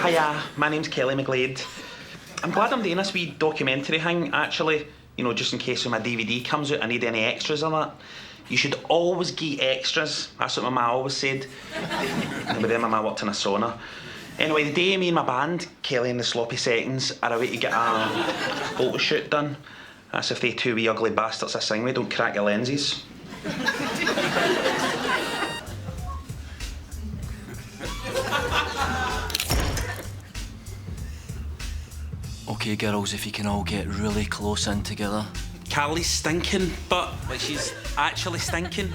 Hiya, my name's Kelly McGlade. I'm glad I'm doing this wee documentary thing, actually. You know, just in case when my DVD comes out I need any extras on that. You should always get extras. That's what my ma always said. But then my ma worked in a sauna. Anyway, the day me and my band, Kelly and the Sloppy Seconds, are away to get a photo shoot done. That's if they two wee ugly bastards I sing with don't crack your lenses. Okay, girls, if you can all get really close in together. Carly's stinking, but she's actually stinking.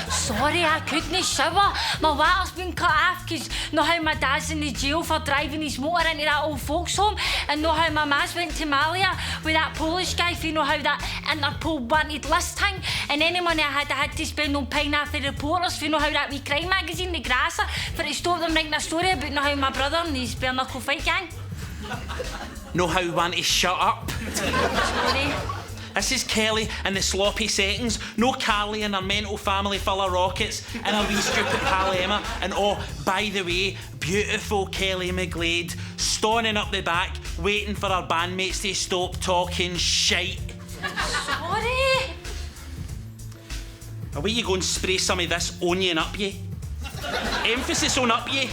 Sorry, I couldn't shower. My water's been cut off because know how my dad's in the jail for driving his motor into that old folks' home, and know how my ma's went to Malia with that Polish guy for you know how that Interpol wanted list thing, and any money I had to spend on paying after reporters for you know how that wee crime magazine, The Grasser, for to stop them writing a story about know how my brother and his bare knuckle fight gang. Know how we want to shut up? Sorry. This is Kelly and the Sloppy Seconds. No Carly and her mental family full of rockets and a wee stupid pal Emma. And oh, by the way, beautiful Kelly McGlade stoning up the back, waiting for her bandmates to stop talking shite. Sorry. Away you go and spray some of this onion up you. Emphasis on up you.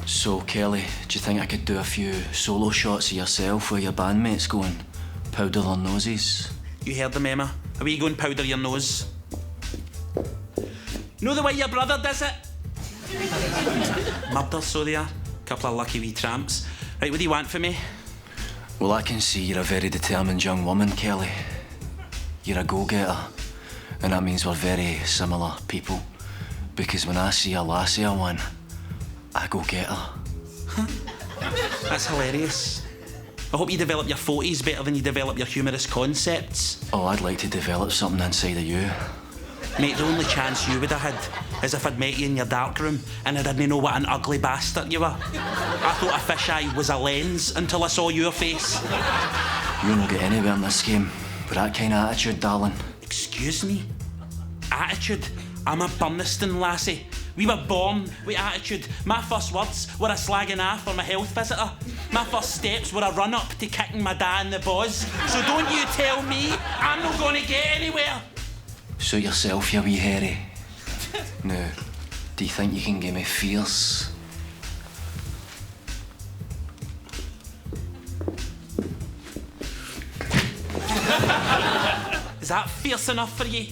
So, Kelly, do you think I could do a few solo shots of yourself with your bandmates going powder their noses? You heard them, Emma. Away you go and powder your nose. Know the way your brother does it? Murder, so they are. Couple of lucky wee tramps. Right, what do you want from me? Well, I can see you're a very determined young woman, Kelly. You're a go-getter. And that means we're very similar people. Because when I see a lassie I want, I go get her. That's hilarious. I hope you develop your 40s better than you develop your humorous concepts. Oh, I'd like to develop something inside of you. Mate, the only chance you would have had is if I'd met you in your darkroom and I didn't know what an ugly bastard you were. I thought a fisheye was a lens until I saw your face. You won't get anywhere in this game with that kind of attitude, darling. Excuse me? Attitude? I'm a Burnistoun lassie. We were born with attitude. My first words were a slagging off for my health visitor. My first steps were a run-up to kicking my dad in the buzz. So don't you tell me I'm not going to get anywhere. Suit yourself, you wee hairy. Now, do you think you can give me fierce? Is that fierce enough for you?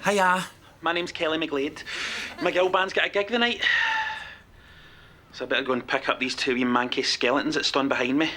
Hiya, my name's Kelly McGlade. My girl band's got a gig tonight. So I better go and pick up these two wee manky skeletons that stand behind me.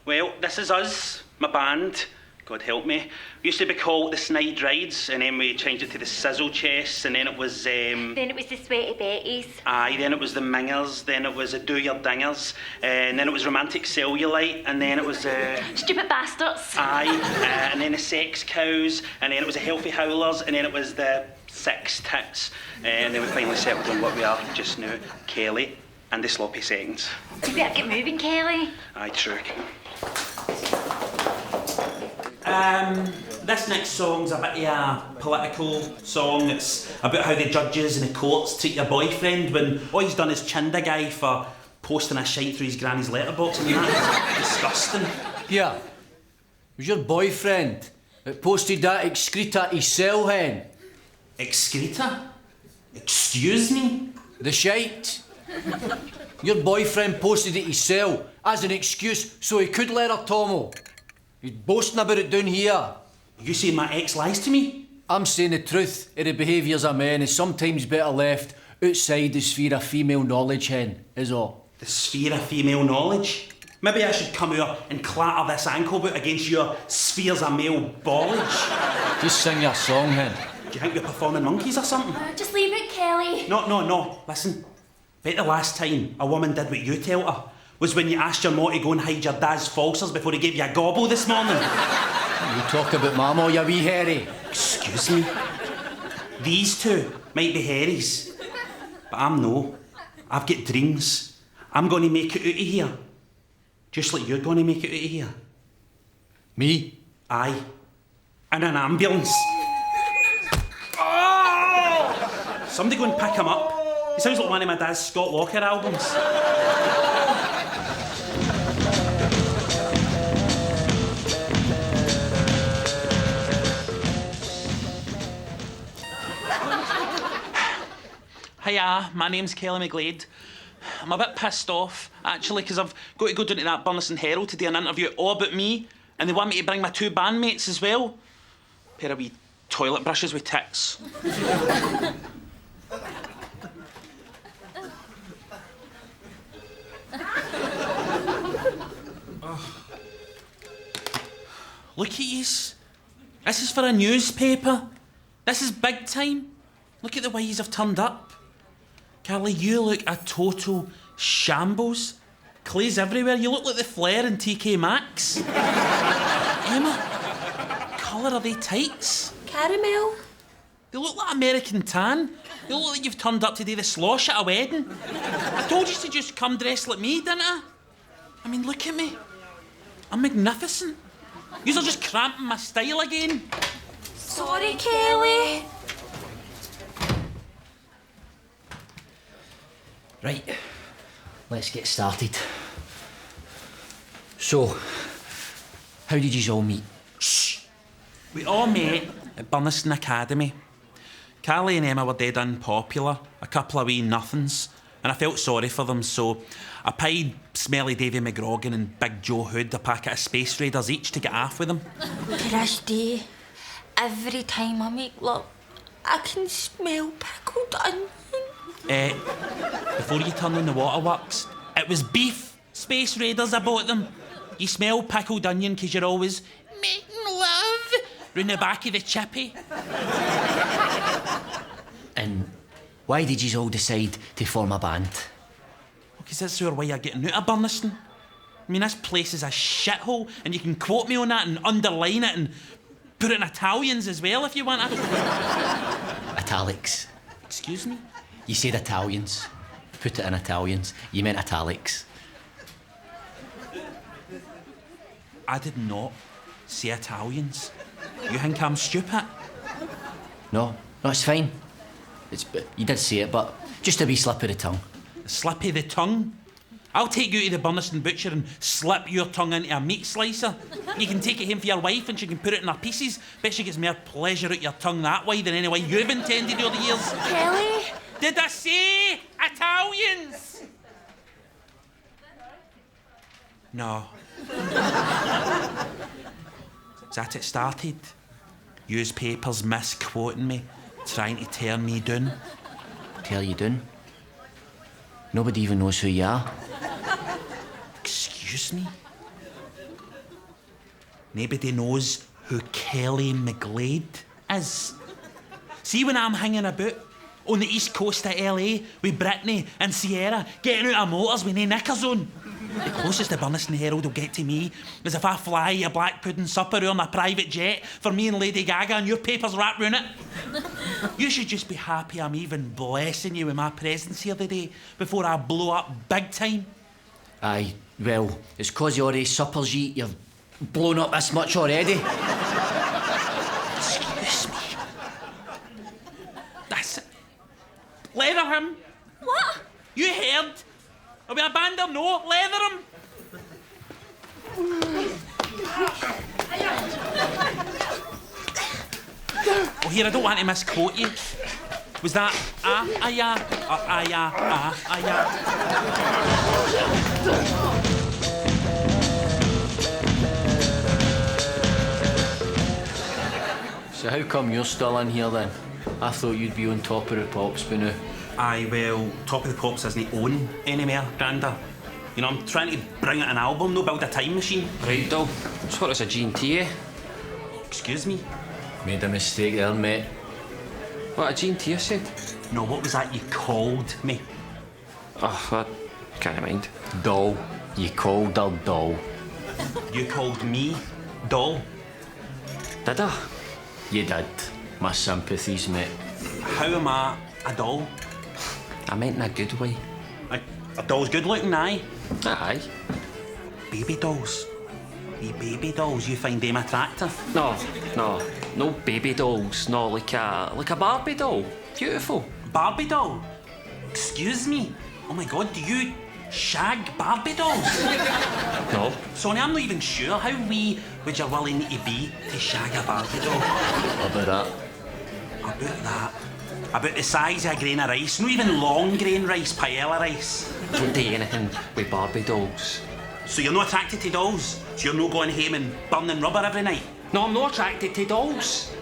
Well, this is us, my band. God help me. We used to be called the Snide Rides, and then we changed it to the Sizzle Chests, and then it was Then it was the Sweaty Betties. Aye, then it was the Mingers, then it was the Do Your Dingers, and then it was Romantic Cellulite, and then it was Stupid Bastards. Aye, and then the Sex Cows, and then it was the Healthy Howlers, and then it was the Six Tits, and then we finally settled on what we are just now, Kelly and the Sloppy Seconds. You better get moving, Kelly. Aye, true. This next song's a bit of a political song. It's about how the judges and the courts treat your boyfriend when all he's done is chinned a guy for posting a shite through his granny's letterbox, and that's disgusting. Yeah, it was your boyfriend that posted that excreta to cell hen. Excreta? Excuse me? The shite. Your boyfriend posted it to cell as an excuse so he could let her tomo. He's boasting about it down here. You saying my ex lies to me? I'm saying the truth of the behaviours of men is sometimes better left outside the sphere of female knowledge, hen, is all. The sphere of female knowledge? Maybe I should come here and clatter this ankle boot against your spheres of male ballage. Just sing your song, hen. Do you think we're performing monkeys or something? Just leave it, Kelly. No. Listen. Bet the last time a woman did what you tell her was when you asked your ma to go and hide your dad's falsers before he gave you a gobble this morning. You talk about Mama, you wee hairy. Excuse me? These two might be hairies, but I'm no. I've got dreams. I'm going to make it out of here. Just like you're going to make it out of here. Me? Aye. In an ambulance. Oh! Somebody go and pick him up. He sounds like one of my dad's Scott Walker albums. Hiya, my name's Kelly McGlade. I'm a bit pissed off, actually, because I've got to go down to that Burnistoun Herald to do an interview all about me, and they want me to bring my 2 bandmates as well. Pair of wee toilet brushes with tits. Look at yous. This is for a newspaper. This is big time. Look at the way yous have turned up. Carly, you look a total shambles. Clay's everywhere. You look like the Flair in TK Maxx. Emma, colour are they tights? Caramel. They look like American tan. They look like you've turned up to do the slosh at a wedding. I told you to just come dressed like me, didn't I? I mean, look at me. I'm magnificent. Yous are just cramping my style again. Sorry, Kelly. Right, let's get started. So, how did you all meet? Shh! We all met at Burnistoun Academy. Callie and Emma were dead unpopular, a couple of wee nothings, and I felt sorry for them, so I paid Smelly Davy McGrogan and Big Joe Hood a packet of Space Raiders each to get off with them. Kirsty, every time I make love, I can smell pickled onion. Before you turn on the waterworks, it was beef Space Raiders I bought them. You smell pickled onion because you're always making love round the back of the chippy. And why did you all decide to form a band? Because that's our way of getting out of Burnistoun. I mean, this place is a shithole, and you can quote me on that and underline it and put it in Italians as well if you want. Italics. Excuse me? You said Italians. Put it in Italians. You meant italics. I did not say Italians. You think I'm stupid? No, it's fine. You did say it, but just a wee slip of the tongue. Slip of the tongue? I'll take you to the Burnistoun butcher and slip your tongue into a meat slicer. You can take it home for your wife and she can put it in her pieces. Bet she gets more pleasure out your tongue that way than any way you've intended over the years. Kelly? Did I say Italians? No. Is that it started? Newspapers misquoting me, trying to tear me down. Tear you down? Nobody even knows who you are. Excuse me? Nobody knows who Kelly McGlade is. See when I'm hanging about on the east coast of LA with Brittany and Sierra getting out of motors with no knickers on. The closest the Burnistoun Herald will get to me is if I fly a black pudding supper on a private jet for me and Lady Gaga and your papers wrapped round it. You should just be happy I'm even blessing you with my presence here today before I blow up big time. Aye, well, it's 'cause of all these suppers you eat, you've blown up this much already. Excuse me. That's it. Leather him. What? You heard. Are we a band or no? Leather him. Oh, here, I don't want to misquote you. Was that ya? So how come you're still in here then? I thought you'd be on top of the pops by now. Aye, well, Top of the Pops isn't own anymore, Granda. You know, I'm trying to bring out an album, no build a time machine. Right, Dol. So what is a G&T, eh? Excuse me? Made a mistake there, mate. What a G&T, I said? No, what was that you called me? Oh, I can't mind. Doll. You called her doll. You called me doll? Did I? You did. My sympathies, mate. How am I a doll? I meant in a good way. A doll's good looking, aye. Aye. Baby dolls. The baby dolls, you find them attractive? No baby dolls. No, like a Barbie doll. Beautiful. Barbie doll? Excuse me? Oh my God, do you shag Barbie dolls? No. Sonny, I'm not even sure how wee would you willing to be to shag a Barbie doll. About that. About that. About the size of a grain of rice. Not even long grain rice, paella rice. Don't do anything with Barbie dolls. So you're not attracted to dolls? So you're not going home and burning rubber every night? No, I'm not attracted to dolls.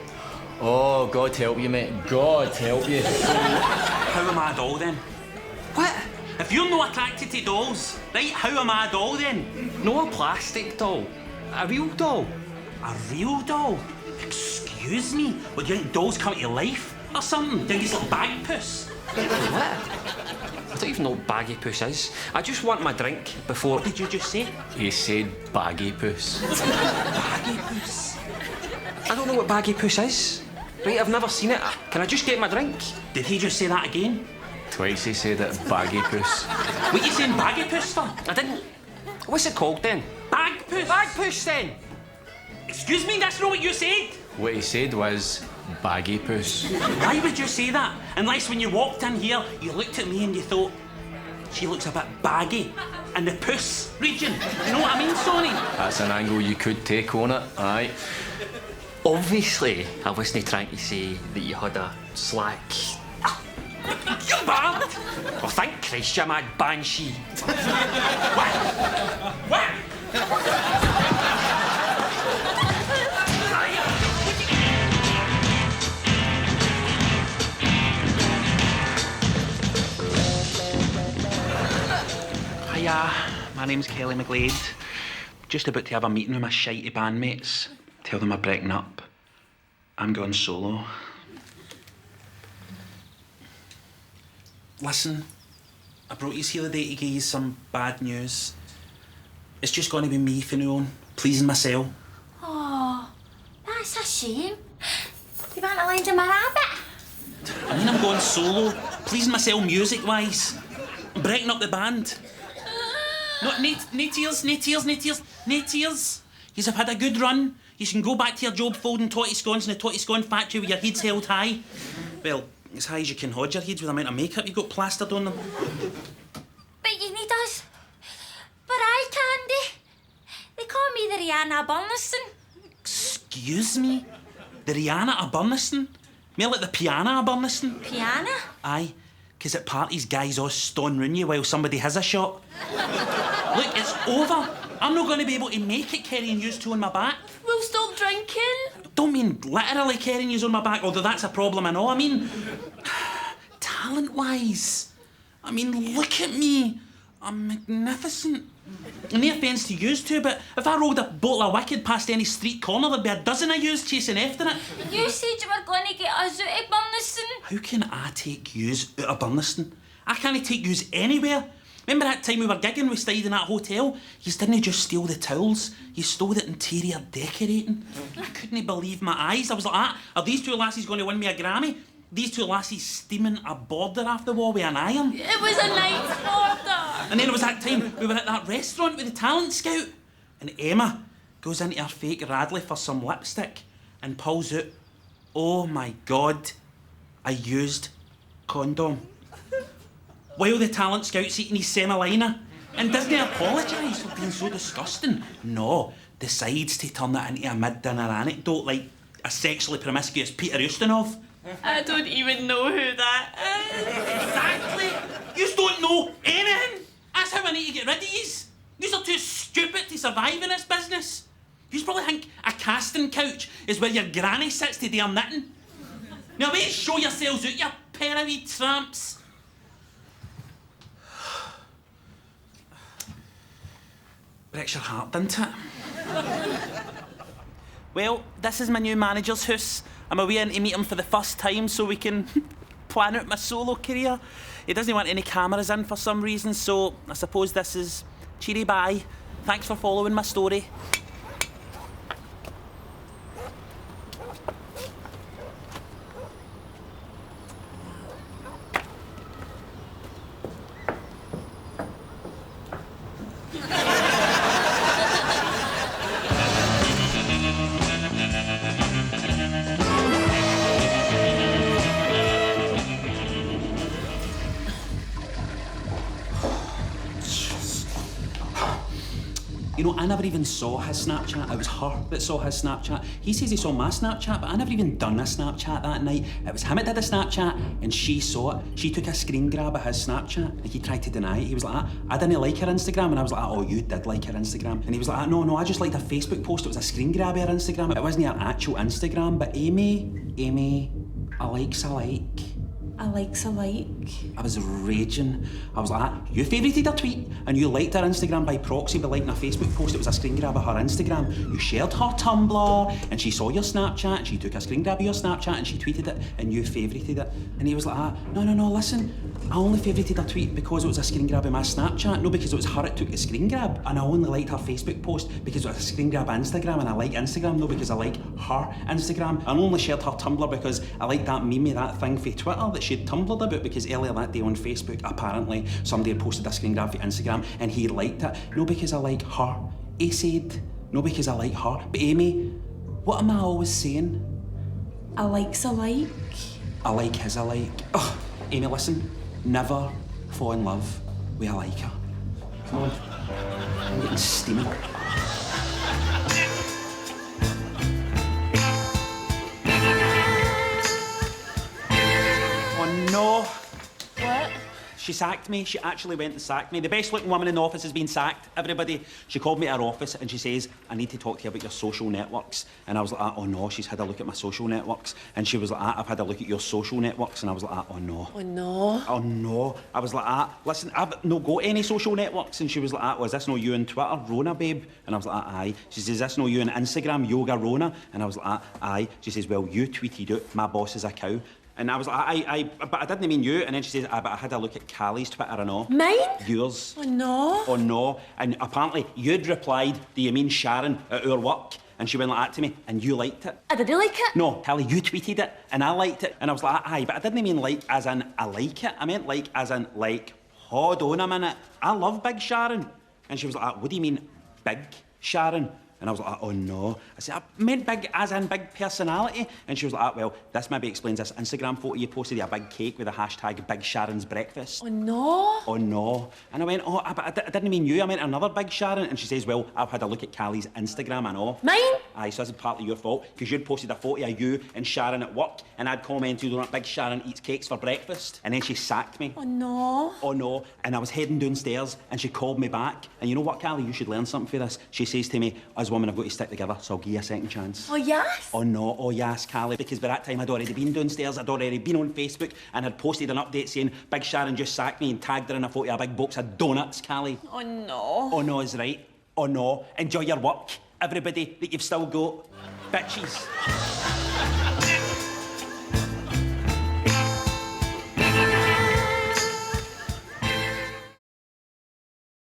Oh, God help you, mate. God help you. How am I a doll then? What? If you're not attracted to dolls, right, how am I a doll then? No, a plastic doll. A real doll. A real doll? Excuse me? What, do you think dolls come to life or something? Do you think it's like bag puss? What? I don't even know what baggy puss is. I just want my drink before... What did you just say? He said baggy puss. Baggy puss? I don't know what baggy puss is. Right, I've never seen it. Can I just get my drink? Did he just say that again? Twice he said it, baggy puss. What are you saying baggy puss for? I didn't... What's it called then? Bag puss? Bag puss then. Excuse me, that's not what you said. What he said was baggy puss. Why would you say that? Unless when you walked in here, you looked at me and you thought, she looks a bit baggy in the puss region. You know what I mean, Sonny? That's an angle you could take on it, aye. Obviously, I wasn't trying to say that you had a slack... You bad! Oh, thank Christ, you mad banshee. What? Hiya, my name's Kelly McGlade. Just about to have a meeting with my shitey bandmates. Tell them I'm breaking up. I'm going solo. Listen, I brought you here today to give you some bad news. It's just going to be me from now on, pleasing myself. Oh, that's a shame. You want to lend him a rabbit? I mean, I'm going solo, pleasing myself music-wise. I'm breaking up the band. No tears. Yous have had a good run. You can go back to your job folding totty scones in the totty scone factory with your heads held high. Well, as high as you can hold your heads with the amount of makeup you've got plastered on them. But you need us for eye candy. They call me the Rihanna Burnistoun. Excuse me? The Rihanna of Burnistoun? More like the piano of Burnistoun? Piano? Aye, 'cause at parties guys all stone round you while somebody has a shot. Look, it's over. I'm not going to be able to make it carrying yous two on my back. We'll stop drinking. Don't mean literally carrying yous on my back, although that's a problem I know. I mean, talent-wise. I mean, look at me. I'm magnificent. No offence to yous two, but if I rolled a bottle of Wicked past any street corner, there'd be a dozen of yous chasing after it. You said you were going to get us out of Burnistoun. How can I take yous out of Burnistoun? I can't take yous anywhere. Remember that time we were gigging, we stayed in that hotel? Yous didn't just steal the towels, you stole the interior decorating. I couldn't believe my eyes. I was like, are these two lassies going to win me a Grammy? These two lassies steaming a border off the wall with an iron. It was a nice border. And then it was that time we were at that restaurant with the talent scout, and Emma goes into her fake Radley for some lipstick and pulls out, oh my God, I used condom. While the talent scout's eating his semolina and doesn't he apologise for being so disgusting? No, decides to turn that into a mid-dinner anecdote like a sexually promiscuous Peter Ustinov. I don't even know who that is. Exactly! Yous don't know anything! That's how I need to get rid of yous. Yous are too stupid to survive in this business. Yous probably think a casting couch is where your granny sits to do her knitting. Now wait, show yourselves out, you pair of wee tramps. Breaks your heart, doesn't it? Well, this is my new manager's house. I'm away in to meet him for the first time so we can plan out my solo career. He doesn't want any cameras in for some reason, so I suppose this is cheery bye. Thanks for following my story. You know, I never even saw his Snapchat. It was her that saw his Snapchat. He says he saw my Snapchat, but I never even done a Snapchat that night. It was him that did the Snapchat, and she saw it. She took a screen grab of his Snapchat, and he tried to deny it. He was like, I didn't like her Instagram, and I was like, oh, you did like her Instagram. And he was like, no, I just liked her Facebook post. It was a screen grab of her Instagram. It wasn't her actual Instagram. But Amy, I likes a like. I likes a like. I was raging. I was like, you favourited her tweet and you liked her Instagram by proxy by liking her Facebook post. It was a screen grab of her Instagram. You shared her Tumblr and she saw your Snapchat and she took a screen grab of your Snapchat and she tweeted it and you favourited it. And he was like, no, listen. I only favourited her tweet because it was a screen grab of my Snapchat, no because it was her that took the screen grab. And I only liked her Facebook post because it was a screen grab of Instagram, and I like Instagram, no because I like her Instagram. I only shared her Tumblr because I liked that meme of that thing for Twitter that she'd Tumblred about, because earlier that day on Facebook, apparently somebody had posted a screen grab for Instagram and he liked it. No because I like her, he said. No because I like her. But Amy, what am I always saying? I likes a like. I like his alike. Ugh, Amy, listen. Never fall in love with a liker. Come on. I'm getting steaming. Oh no. What? She sacked me. She actually went and sacked me. The best looking woman in the office has been sacked. Everybody. She called me at her office and she says, I need to talk to you about your social networks. And I was like, oh no, she's had a look at my social networks. And she was like, I've had a look at your social networks. And I was like, oh no. Oh no. Oh no. I was like, listen, I've no got any social networks. And she was like, was this no you on Twitter, Rona, babe? And I was like, aye. She says, is this no you on Instagram, Yoga Rona? And I was like, aye. She says, well, you tweeted out, my boss is a cow. And I was like, but I didn't mean you. And then she says, but I had a look at Callie's Twitter and all. Mine? Yours. Oh no. Oh no. And apparently you'd replied, do you mean Sharon at our work? And she went like that to me, and you liked it. I didn't like it. No, Callie, you tweeted it, and I liked it. And I was like, aye, but I didn't mean like as in I like it. I meant like as in like, hold on a minute. I love Big Sharon. And she was like, what do you mean Big Sharon? And I was like, oh no. I said, I meant big as in big personality. And she was like, well, this maybe explains this Instagram photo you posted of a big cake with the hashtag Big Sharon's Breakfast. Oh no. Oh no. And I went, oh, but I didn't mean you, I meant another Big Sharon. And she says, well, I've had a look at Callie's Instagram and all. Mine? Aye, so this is partly your fault, because you'd posted a photo of you and Sharon at work, and I'd commented on that Big Sharon eats cakes for breakfast. And then she sacked me. Oh no. Oh no. And I was heading downstairs and she called me back. And you know what, Callie, you should learn something for this. She says to me, us women have got to stick together, so I'll give you a second chance. Oh yes. Oh no, oh yes, Callie, because by that time I'd already been downstairs, I'd already been on Facebook and had posted an update saying Big Sharon just sacked me and tagged her in a photo of a big box of donuts, Callie. Oh no. Oh no is right. Oh no. Enjoy your work, everybody that you've still got. Bitches.